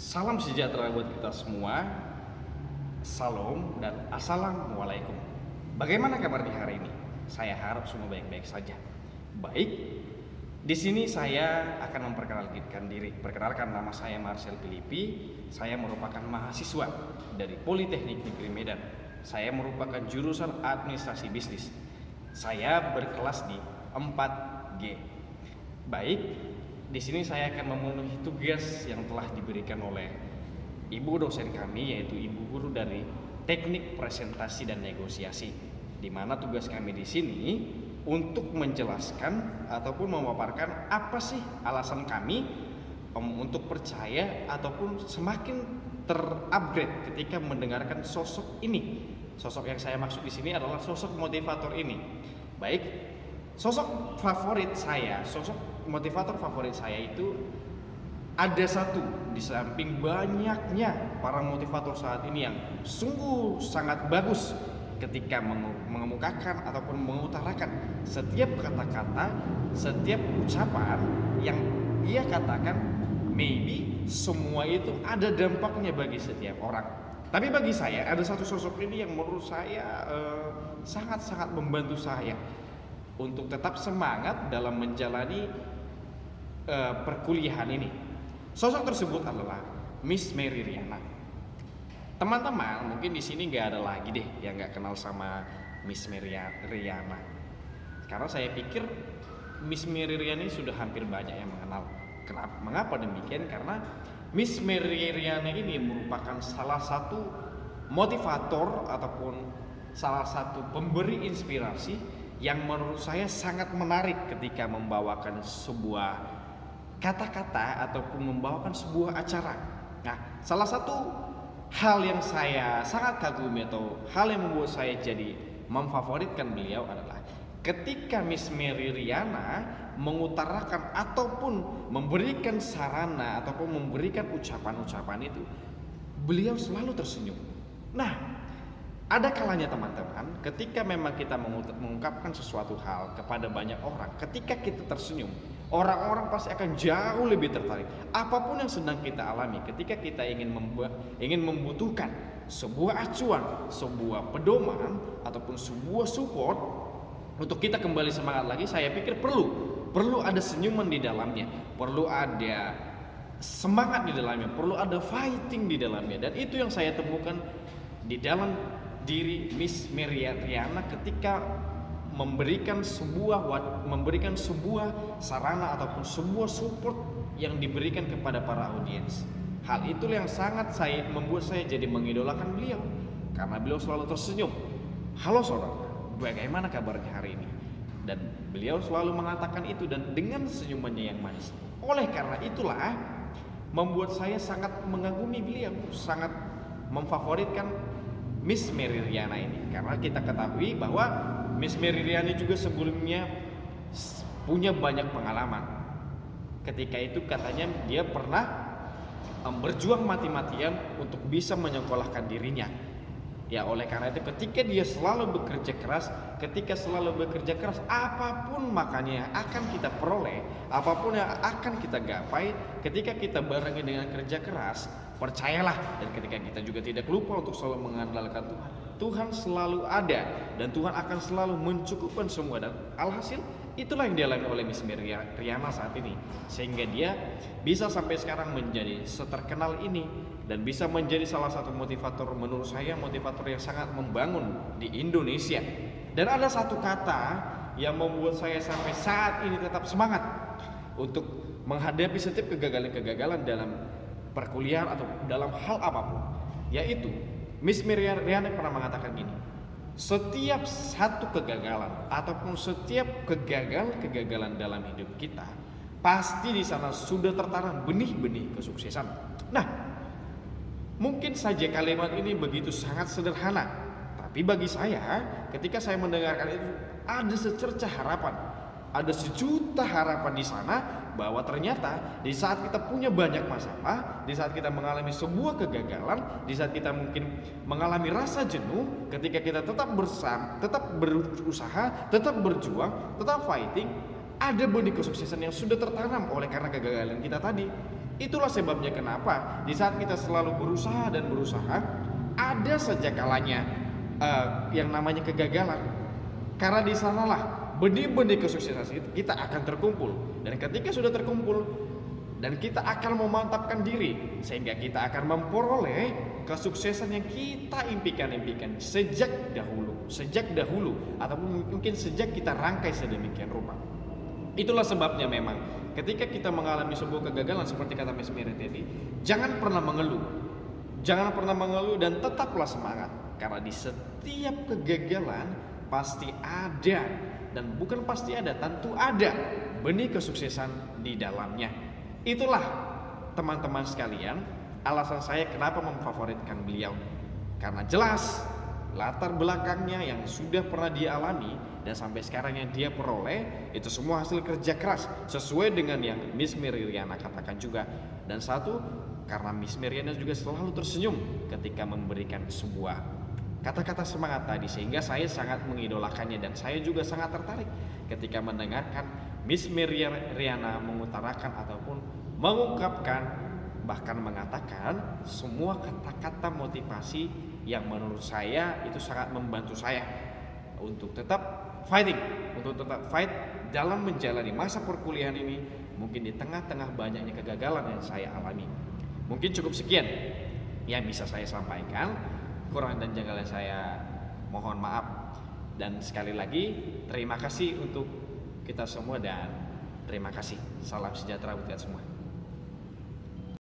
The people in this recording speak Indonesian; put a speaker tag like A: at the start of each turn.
A: Salam sejahtera buat kita semua. Salam dan assalamualaikum. Bagaimana kabar di hari ini? Saya harap semua baik-baik saja. Baik, di sini saya akan memperkenalkan diri. Perkenalkan, nama saya Marcel Filipi. Saya merupakan mahasiswa dari Politeknik Negeri Medan. Saya merupakan jurusan Administrasi Bisnis. Saya berkelas di 4G. Baik, di sini saya akan memenuhi tugas yang telah diberikan oleh ibu dosen kami, yaitu ibu guru dari Teknik Presentasi dan Negosiasi. Di mana tugas kami di sini untuk menjelaskan ataupun memaparkan apa sih alasan kami untuk percaya ataupun semakin terupgrade ketika mendengarkan sosok ini. Sosok yang saya maksud di sini adalah sosok motivator ini. Baik, sosok motivator favorit saya itu ada satu di samping banyaknya para motivator saat ini yang sungguh sangat bagus ketika mengemukakan ataupun mengutarakan setiap kata-kata, setiap ucapan yang ia katakan, maybe semua itu ada dampaknya bagi setiap orang. Tapi bagi saya ada satu sosok ini yang menurut saya sangat-sangat membantu saya untuk tetap semangat dalam menjalani perkuliahan ini. Sosok tersebut adalah Miss Mary Riana. Teman-teman mungkin di sini nggak ada lagi deh yang nggak kenal sama Miss Mary Riana. Karena saya pikir Miss Mary Riana ini sudah hampir banyak yang mengenal. Kenapa? Mengapa demikian? Karena Miss Mary Riana ini merupakan salah satu motivator ataupun salah satu pemberi inspirasi yang menurut saya sangat menarik ketika membawakan sebuah kata-kata ataupun membawakan sebuah acara. Nah, salah satu hal yang saya sangat kagumi atau hal yang membuat saya jadi memfavoritkan beliau adalah ketika Miss Mary Riana mengutarakan ataupun memberikan sarana ataupun memberikan ucapan-ucapan itu, beliau selalu tersenyum. Nah, ada kalanya teman-teman, ketika memang kita mengungkapkan sesuatu hal kepada banyak orang, ketika kita tersenyum, orang-orang pasti akan jauh lebih tertarik. Apapun yang sedang kita alami, ketika kita ingin membutuhkan sebuah acuan, sebuah pedoman, ataupun sebuah support untuk kita kembali semangat lagi, saya pikir perlu ada senyuman di dalamnya, perlu ada semangat di dalamnya, perlu ada fighting di dalamnya. Dan itu yang saya temukan di dalam diri Miss Mary Riana ketika memberikan sebuah sarana ataupun sebuah support yang diberikan kepada para audiens. Hal itu yang sangat membuat saya jadi mengidolakan beliau karena beliau selalu tersenyum. Halo saudara, bagaimana kabarnya hari ini? Dan beliau selalu mengatakan itu dan dengan senyumannya yang manis. Oleh karena itulah membuat saya sangat mengagumi beliau, sangat memfavoritkan Miss Mary Riana ini. Karena kita ketahui bahwa Miss Mary Riana juga sebelumnya punya banyak pengalaman. Ketika itu katanya dia pernah berjuang mati-matian untuk bisa menyekolahkan dirinya. Ya, oleh karena itu ketika dia selalu bekerja keras, apapun makanya yang akan kita peroleh, apapun yang akan kita gapai ketika kita barengi dengan kerja keras, percayalah. Dan ketika kita juga tidak lupa untuk selalu mengandalkan Tuhan, Tuhan selalu ada dan Tuhan akan selalu mencukupkan semua. Dan alhasil itulah yang dialami oleh Miss Mary Riana saat ini, sehingga dia bisa sampai sekarang menjadi seterkenal ini dan bisa menjadi salah satu motivator, menurut saya motivator yang sangat membangun di Indonesia. Dan ada satu kata yang membuat saya sampai saat ini tetap semangat untuk menghadapi setiap kegagalan-kegagalan dalam perkuliahan atau dalam hal apapun, yaitu Miss Mary Riana pernah mengatakan gini: setiap satu kegagalan ataupun setiap kegagalan dalam hidup kita, pasti di sana sudah tertanam benih-benih kesuksesan. Nah, mungkin saja kalimat ini begitu sangat sederhana, tapi bagi saya ketika saya mendengarkan itu ada secercah harapan, ada sejuta harapan di sana bahwa ternyata di saat kita punya banyak masalah, di saat kita mengalami sebuah kegagalan, di saat kita mungkin mengalami rasa jenuh, ketika kita tetap berusaha, tetap berjuang, tetap fighting, ada benih kesuksesan yang sudah tertanam oleh karena kegagalan kita tadi. Itulah sebabnya kenapa di saat kita selalu berusaha dan berusaha, ada saja kalanya yang namanya kegagalan. Karena di sanalah benih-benih kesuksesan kita akan terkumpul. Dan ketika sudah terkumpul, dan kita akan memantapkan diri sehingga kita akan memperoleh kesuksesan yang kita impikan sejak dahulu ataupun mungkin sejak kita rangkai sedemikian rupa. Itulah sebabnya memang ketika kita mengalami sebuah kegagalan seperti kata Miss Mary tadi, jangan pernah mengeluh dan tetaplah semangat, karena di setiap kegagalan pasti ada, dan bukan pasti ada, tentu ada benih kesuksesan di dalamnya. Itulah teman-teman sekalian alasan saya kenapa memfavoritkan beliau, karena jelas latar belakangnya yang sudah pernah dia alami dan sampai sekarang yang dia peroleh itu semua hasil kerja keras, sesuai dengan yang Miss Mary Riana katakan juga. Dan satu, karena Miss Mary Riana juga selalu tersenyum ketika memberikan sebuah kata-kata semangat tadi, sehingga saya sangat mengidolakannya dan saya juga sangat tertarik ketika mendengarkan Miss Mary Riana mengutarakan ataupun mengungkapkan, bahkan mengatakan semua kata-kata motivasi yang menurut saya itu sangat membantu saya untuk tetap fighting, untuk tetap fight dalam menjalani masa perkuliahan ini, mungkin di tengah-tengah banyaknya kegagalan yang saya alami. Mungkin cukup sekian yang bisa saya sampaikan. Kurang dan janggalnya saya mohon maaf. Dan sekali lagi terima kasih untuk kita semua dan terima kasih. Salam sejahtera buat kita semua.